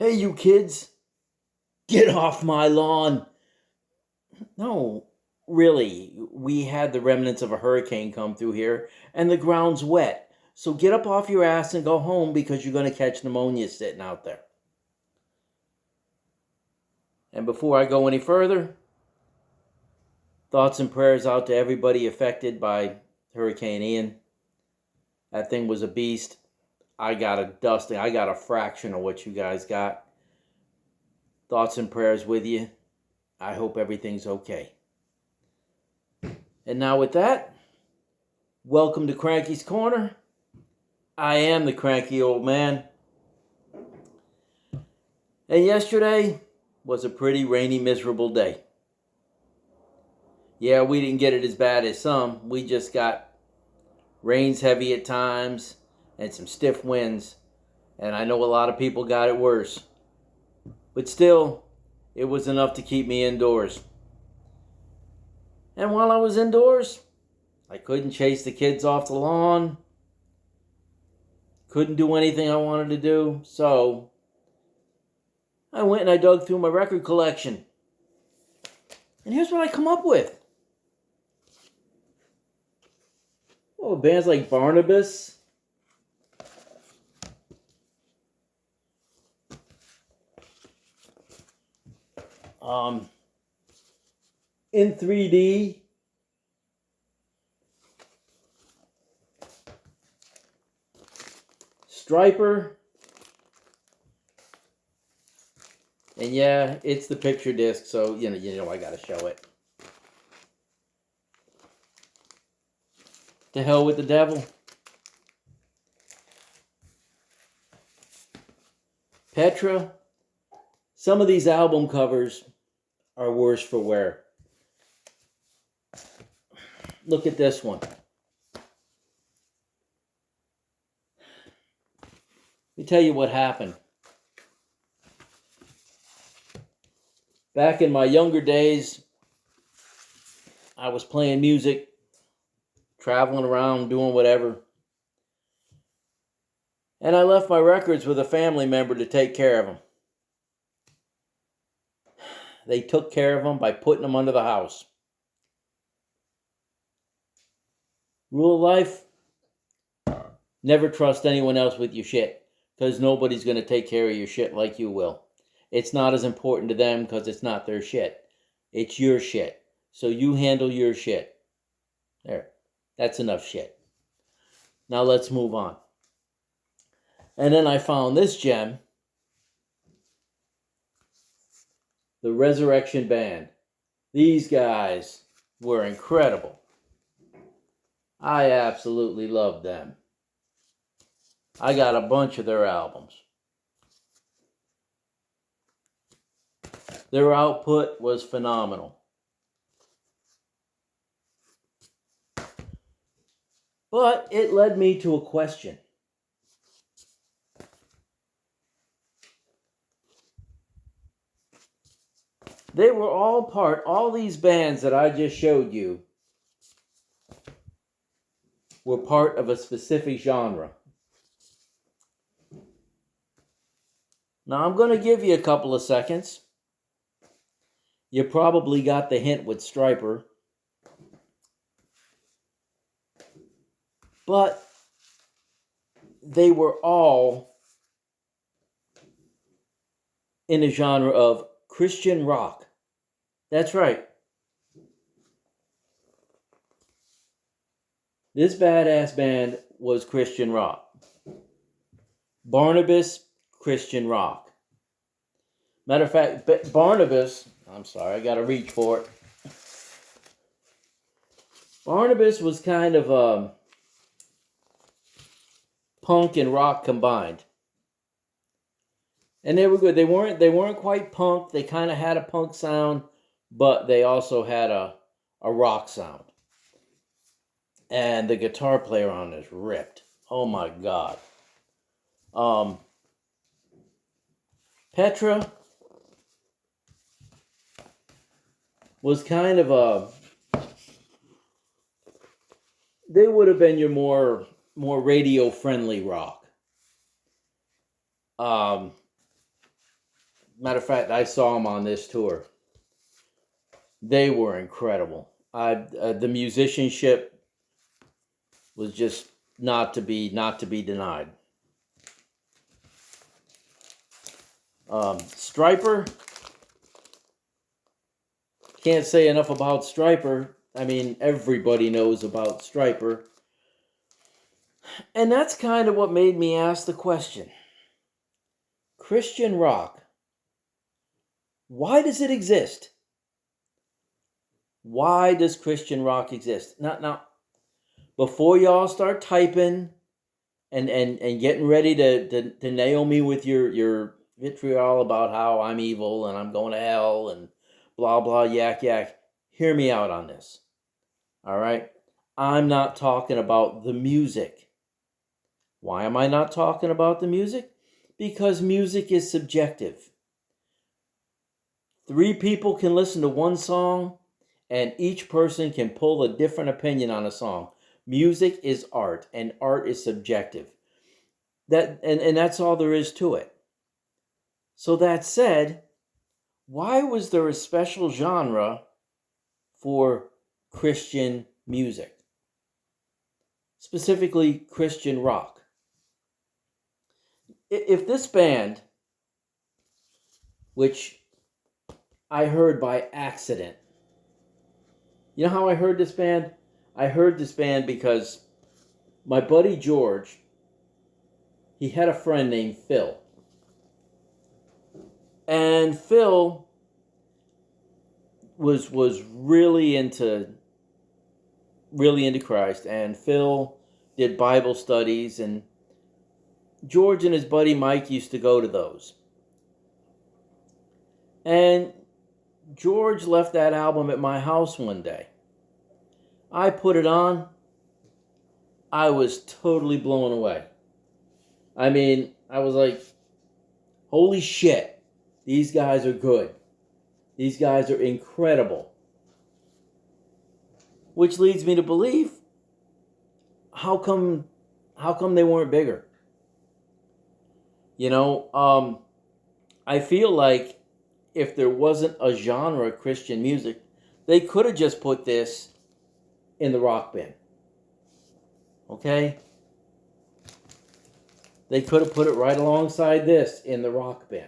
Hey, you kids, get off my lawn. No, really, we had the remnants of a hurricane come through here, and the ground's wet. So get up off your ass and go home because you're going to catch pneumonia sitting out there. And before I go any further, thoughts and prayers out to everybody affected by Hurricane Ian. That thing was a beast. I got a dusting. I got a fraction of what you guys got. Thoughts and prayers with you. I hope everything's okay. And now with that, welcome to Cranky's Corner. I am the cranky old man. And yesterday was a pretty rainy, miserable day. Yeah, we didn't get it as bad as some. We just got rains heavy at times and some stiff winds. And I know a lot of people got it worse. But still, it was enough to keep me indoors. And while I was indoors, I couldn't chase the kids off the lawn. Couldn't do anything I wanted to do. So I went and I dug through my record collection. And here's what I come up with. Oh, bands like Barnabas. In 3D. Striper. And yeah, it's the picture disc, so you know I gotta show it. To hell with the devil. Petra. Some of these album covers are worse for wear. Look at this one. Let me tell you what happened. Back in my younger days, I was playing music, traveling around, doing whatever. And I left my records with a family member to take care of them. They took care of them by putting them under the house. Rule of life, never trust anyone else with your shit, because nobody's going to take care of your shit like you will. It's not as important to them because it's not their shit. It's your shit. So you handle your shit. There. That's enough shit. Now let's move on. And then I found this gem. The Resurrection Band. These guys were incredible. I absolutely loved them. I got a bunch of their albums. Their output was phenomenal. But it led me to a question. They were all these bands that I just showed you were part of a specific genre. Now I'm going to give you a couple of seconds. You probably got the hint with Striper. But they were all in a genre of Christian rock. That's right. This badass band was Christian rock. Barnabas, Christian rock. Matter of fact, Barnabas, I'm sorry, I gotta reach for it. Barnabas was kind of punk and rock combined. And they were good. They weren't quite punk. They kind of had a punk sound, but they also had a rock sound. And the guitar player on this ripped. Oh my God. Petra was kind of they would have been your more radio friendly rock. Matter of fact, I saw them on this tour. They were incredible. The musicianship was just not to be denied. Striper, can't say enough about Striper. I mean, everybody knows about Striper. And that's kind of what made me ask the question. Christian rock, why does it exist? Why does Christian rock exist? Now, before y'all start typing and getting ready to nail me with your vitriol about how I'm evil and I'm going to hell and blah, blah, yak, yak, hear me out on this. All right? I'm not talking about the music. Why am I not talking about the music? Because music is subjective. 3 people can listen to one song, and each person can pull a different opinion on a song. Music is art, and art is subjective. And that's all there is to it. So that said, why was there a special genre for Christian music? Specifically, Christian rock. If this band, which I heard by accident, you know how I heard this band? I heard this band because my buddy George, he had a friend named Phil. And Phil was really into Christ, and Phil did Bible studies, and George and his buddy Mike used to go to those. And George left that album at my house one day. I put it on. I was totally blown away. I mean, I was like, holy shit, these guys are good. These guys are incredible. Which leads me to believe, how come they weren't bigger? You know, I feel like if there wasn't a genre of Christian music, they could have just put this in the rock bin. Okay? They could have put it right alongside this in the rock bin.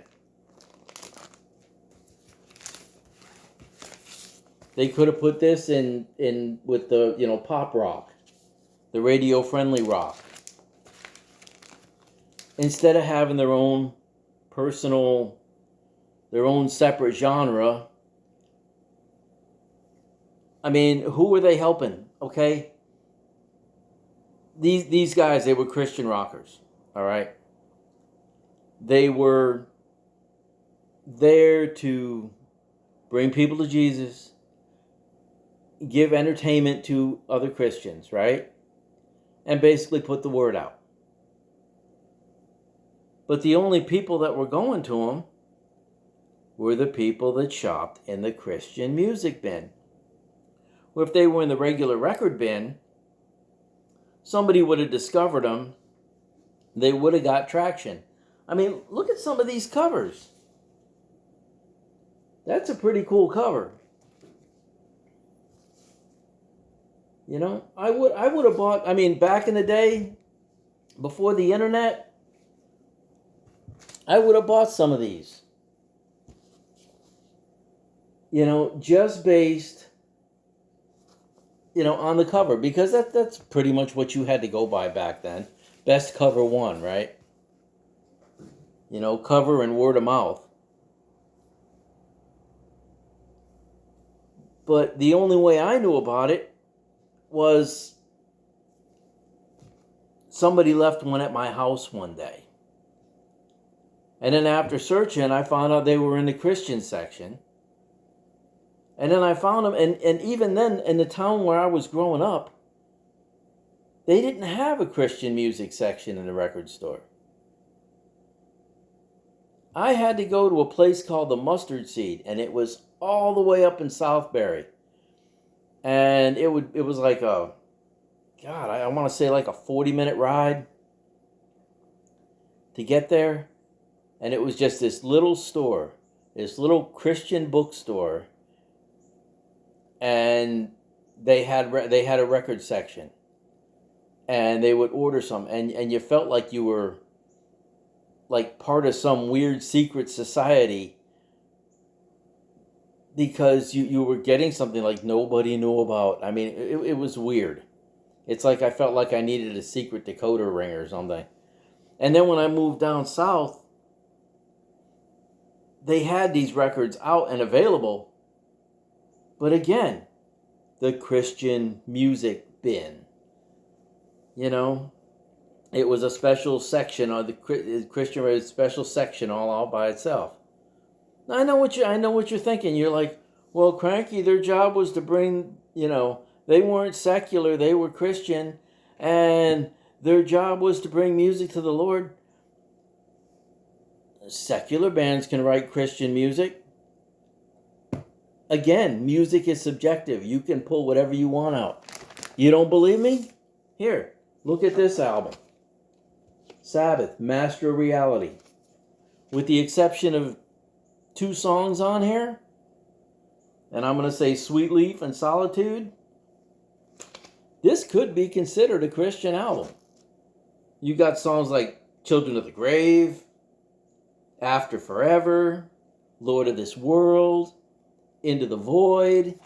They could have put this in with the, you know, pop rock, the radio-friendly rock. Instead of having their own personal, their own separate genre. I mean, who were they helping? Okay? These guys, they were Christian rockers. All right? They were there to bring people to Jesus, give entertainment to other Christians, right? And basically put the word out. But the only people that were going to them were the people that shopped in the Christian music bin. Well, if they were in the regular record bin, somebody would have discovered them. They would have got traction. I mean, look at some of these covers. That's a pretty cool cover. You know, I would have bought, I mean, back in the day, before the internet, I would have bought some of these. You know, just based, you know, on the cover, because that's pretty much what you had to go by back then. Best cover won, right? You know, cover and word of mouth. But the only way I knew about it was somebody left one at my house one day. And then after searching, I found out they were in the Christian section. And then I found them, and even then, in the town where I was growing up, they didn't have a Christian music section in the record store. I had to go to a place called the Mustard Seed, and it was all the way up in Southbury. And it was like I want to say like a 40-minute ride to get there. And it was just this little store. this little Christian bookstore, and they had a record section, and they would order some, and you felt like you were like part of some weird secret society because you were getting something like nobody knew about. I mean, it was weird. It's like I felt like I needed a secret decoder ring or something. And then when I moved down south, they had these records out and available. But again, the Christian music bin. You know, it was a special section, or the Christian special section all out by itself. I know what you're thinking. You're like, well, Cranky, their job was to bring, they weren't secular, they were Christian, and their job was to bring music to the Lord. Secular bands can write Christian music. Again, music is subjective. You can pull whatever you want out. You don't believe me? Here, look at this album. Sabbath, Master of Reality. With the exception of 2 songs on here, and I'm going to say Sweet Leaf and Solitude, this could be considered a Christian album. You got songs like Children of the Grave, After Forever, Lord of This World, Into the Void.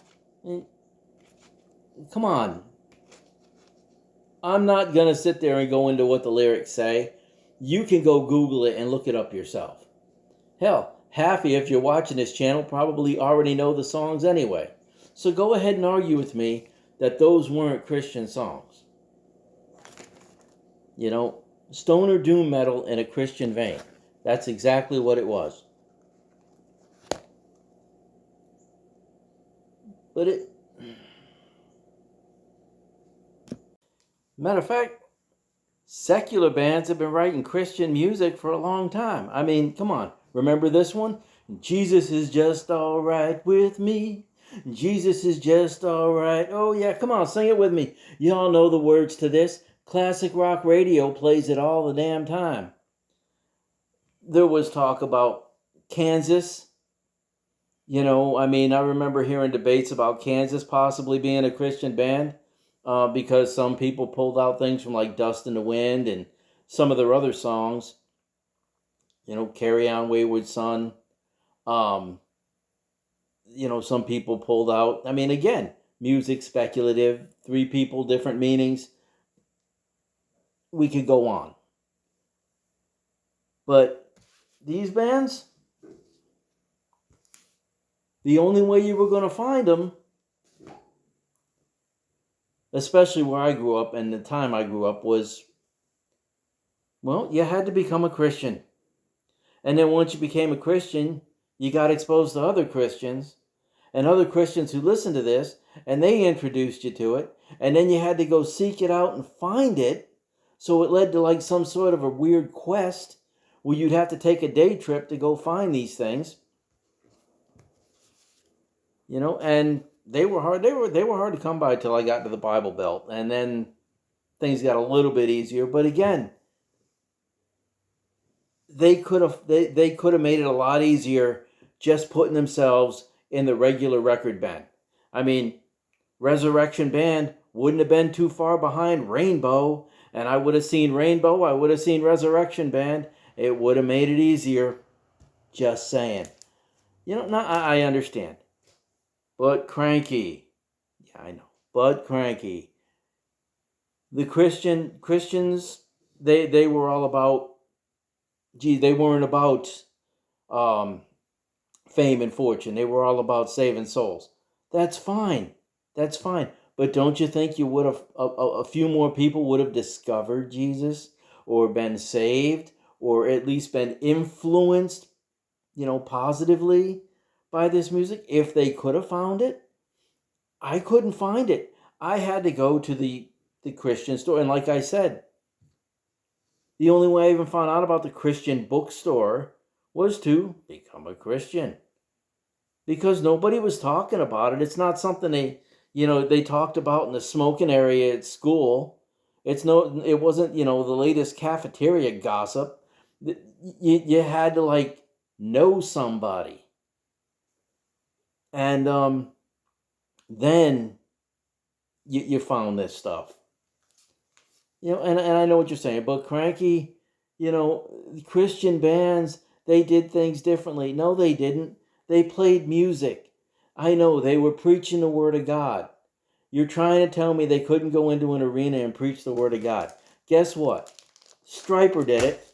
Come on. I'm not going to sit there and go into what the lyrics say. You can go Google it and look it up yourself. Hell, half of you, if you're watching this channel, probably already know the songs anyway. So go ahead and argue with me that those weren't Christian songs. Stoner doom metal in a Christian vein. That's exactly what it was. Matter of fact, secular bands have been writing Christian music for a long time. I mean, come on. Remember this one? Jesus is just all right with me. Jesus is just all right. Oh, yeah, come on, sing it with me. Y'all know the words to this. Classic rock radio plays it all the damn time. There was talk about Kansas. I remember hearing debates about Kansas possibly being a Christian band because some people pulled out things from like Dust in the Wind and some of their other songs. Carry On Wayward Son. Some people pulled out. I mean, again, music, speculative, 3 people, different meanings. We could go on. But these bands, the only way you were going to find them, especially where I grew up and the time I grew up, was, well, you had to become a Christian. And then once you became a Christian, you got exposed to other Christians and other Christians who listened to this, and they introduced you to it. And then you had to go seek it out and find it. So it led to like some sort of a weird quest where you'd have to take a day trip to go find these things. And they were hard. They were hard to come by till I got to the Bible Belt, and then things got a little bit easier. But again, they could have made it a lot easier just putting themselves in the regular record band. I mean, Resurrection Band wouldn't have been too far behind Rainbow, and I would have seen Rainbow. I would have seen Resurrection Band. It would have made it easier. Just saying. I understand. But Cranky. Yeah, I know. But Cranky. The Christians, they were all about, they weren't about fame and fortune. They were all about saving souls. That's fine. That's fine. But don't you think you would have, a few more people would have discovered Jesus or been saved or at least been influenced, positively by this music if they could have found it? I couldn't find it. I had to go to the Christian store. And like I said, the only way I even found out about the Christian bookstore was to become a Christian. Because nobody was talking about it. It's not something they talked about in the smoking area at school. It wasn't, the latest cafeteria gossip. You had to know somebody. And then you found this stuff. And I know what you're saying, but Cranky, Christian bands, they did things differently. No, they didn't. They played music. I know they were preaching the word of God. You're trying to tell me they couldn't go into an arena and preach the word of God. Guess what? Stryper did it.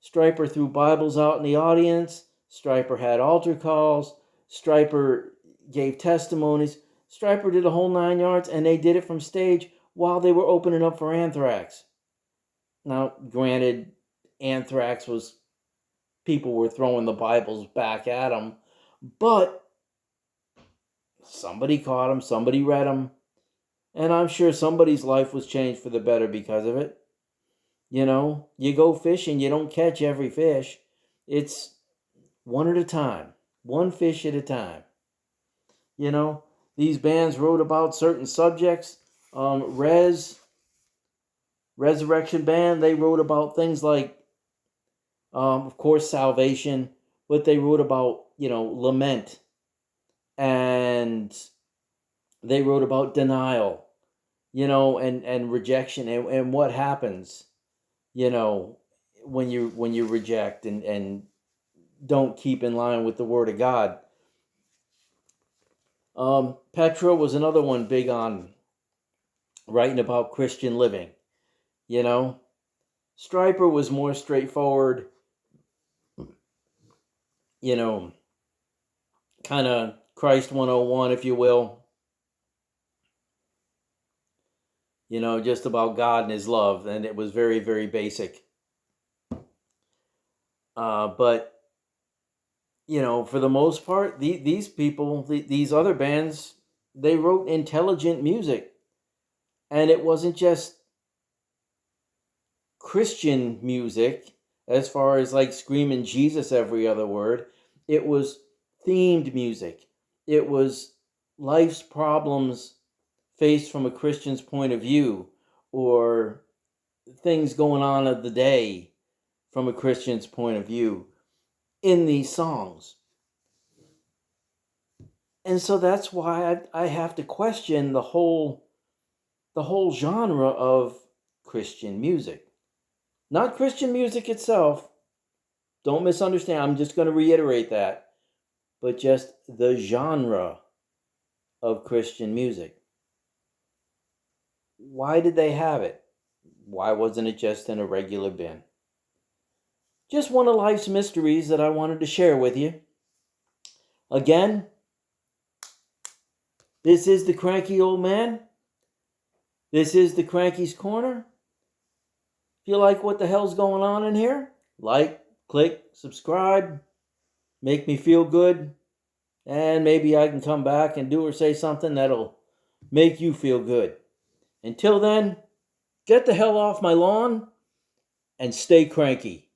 Stryper threw Bibles out in the audience. Stryper had altar calls. Stryper gave testimonies. Stryper did a whole 9 yards, and they did it from stage while they were opening up for Anthrax. Now, granted, Anthrax was, people were throwing the Bibles back at them, but somebody caught them, somebody read them, and I'm sure somebody's life was changed for the better because of it. You go fishing, you don't catch every fish. It's one at a time, one fish at a time. These bands wrote about certain subjects. Resurrection Band, they wrote about things like, of course, salvation, but they wrote about, lament, and they wrote about denial, and rejection, and what happens, when you reject and don't keep in line with the word of God. Petra was another one big on writing about Christian living. Stryper was more straightforward, kind of Christ 101, if you will. Just about God and his love, and it was very, very basic. But for the most part, these people, these other bands, they wrote intelligent music, and it wasn't just Christian music as far as like screaming Jesus every other word. It was themed music. It was life's problems faced from a Christian's point of view, or things going on of the day from a Christian's point of view in these songs. And so that's why I have to question the whole genre of Christian music. Not Christian music itself. Don't misunderstand. I'm just going to reiterate that. But just the genre of Christian music. Why did they have it? Why wasn't it just in a regular bin? Just one of life's mysteries that I wanted to share with you. Again, this is the Cranky Old Man. This is the Cranky's Corner. If you like what the hell's going on in here, like, click, subscribe, make me feel good, and maybe I can come back and do or say something that'll make you feel good. Until then, get the hell off my lawn and stay cranky.